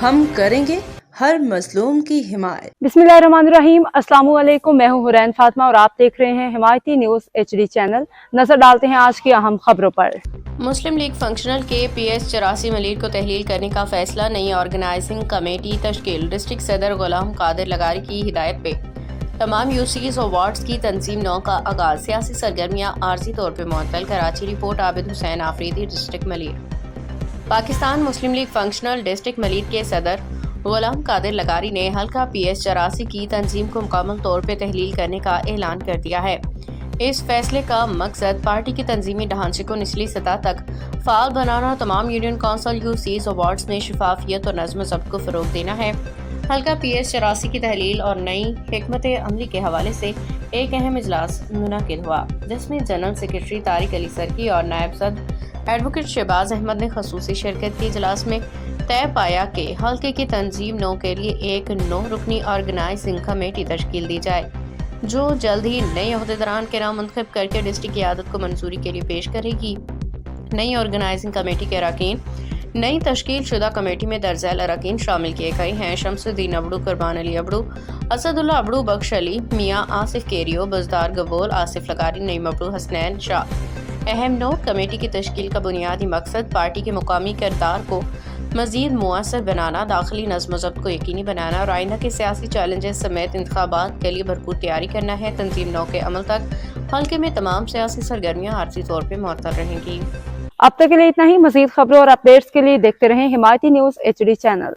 ہم کریں گے ہر مظلوم کی حمایت۔ بسم اللہ الرحمن الرحیم، السلام علیکم، میں ہوں حرین فاطمہ اور آپ دیکھ رہے ہیں حمایتی نیوز HD چینل۔ نظر ڈالتے ہیں آج کی اہم خبروں پر۔ مسلم لیگ فنکشنل کے PS 84 ملیر کو تحلیل کرنے کا فیصلہ، نئی آرگنائزنگ کمیٹی تشکیل، ڈسٹرکٹ صدر غلام قادر لغاری کی ہدایت پہ تمام UCs ایوارڈز کی تنظیم 9 کا آغاز، سیاسی سرگرمیاں عارضی طور پہ معطل، کراچی رپورٹ عابد حسین آفریدی، ڈسٹرکٹ ملیر۔ پاکستان مسلم لیگ فنکشنل ڈسٹرکٹ ملیر کے صدر غلام قادر لغاری نے حلقہ PS 84 کی تنظیم کو مکمل طور پہ تحلیل کرنے کا اعلان کر دیا ہے۔ اس فیصلے کا مقصد پارٹی کے تنظیمی ڈھانچے کو نچلی سطح تک فعال بنانا، تمام یونین کونسل UCs ایوارڈز میں شفافیت اور نظم و ضبط کو فروغ دینا ہے۔ حلقہ PS 84 کی تحلیل اور نئی حکمت عملی کے حوالے سے ایک اہم اجلاس منعقد ہوا، جس میں جنرل سیکرٹری طارق علی سرکی اور نائب صدر ایڈوکیٹ شہباز احمد نے خصوصی شرکت کی۔ اجلاس میں طے پایا کہ حلقے کی تنظیم 9 کے لیے ایک 9 رکنی آرگنائزنگ کمیٹی تشکیل دی جائے، جو جلد ہی نئے عہدیداران کے نام منتخب کر کے ڈسٹرکٹ قیادت کو منظوری کے لیے پیش کرے گی۔ نئی آرگنائزنگ کمیٹی کے اراکین نئی تشکیل شدہ کمیٹی میں درج ذیل اراکین شامل کیے گئے ہیں: شمس الدین ابڑو، قربان علی ابڑو، اسد اللہ ابڑو، بخش علی میاں، آصف کیریو، بزدار گبول، آصف لغاری، نعیم ابڑو، حسنین شاہ۔ اہم نوٹ: کمیٹی کی تشکیل کا بنیادی مقصد پارٹی کے مقامی کردار کو مزید مؤثر بنانا، داخلی نظم و ضبط کو یقینی بنانا اور آئندہ کے سیاسی چیلنجز سمیت انتخابات کے لیے بھرپور تیاری کرنا ہے۔ تنظیم 9 کے عمل تک حلقے میں تمام سیاسی سرگرمیاں عارضی طور پر معطل رہیں گی۔ اب تک کے لیے اتنا ہی۔ مزید خبروں اور اپڈیٹس کے لیے دیکھتے رہیں حمایتی نیوز HD چینل۔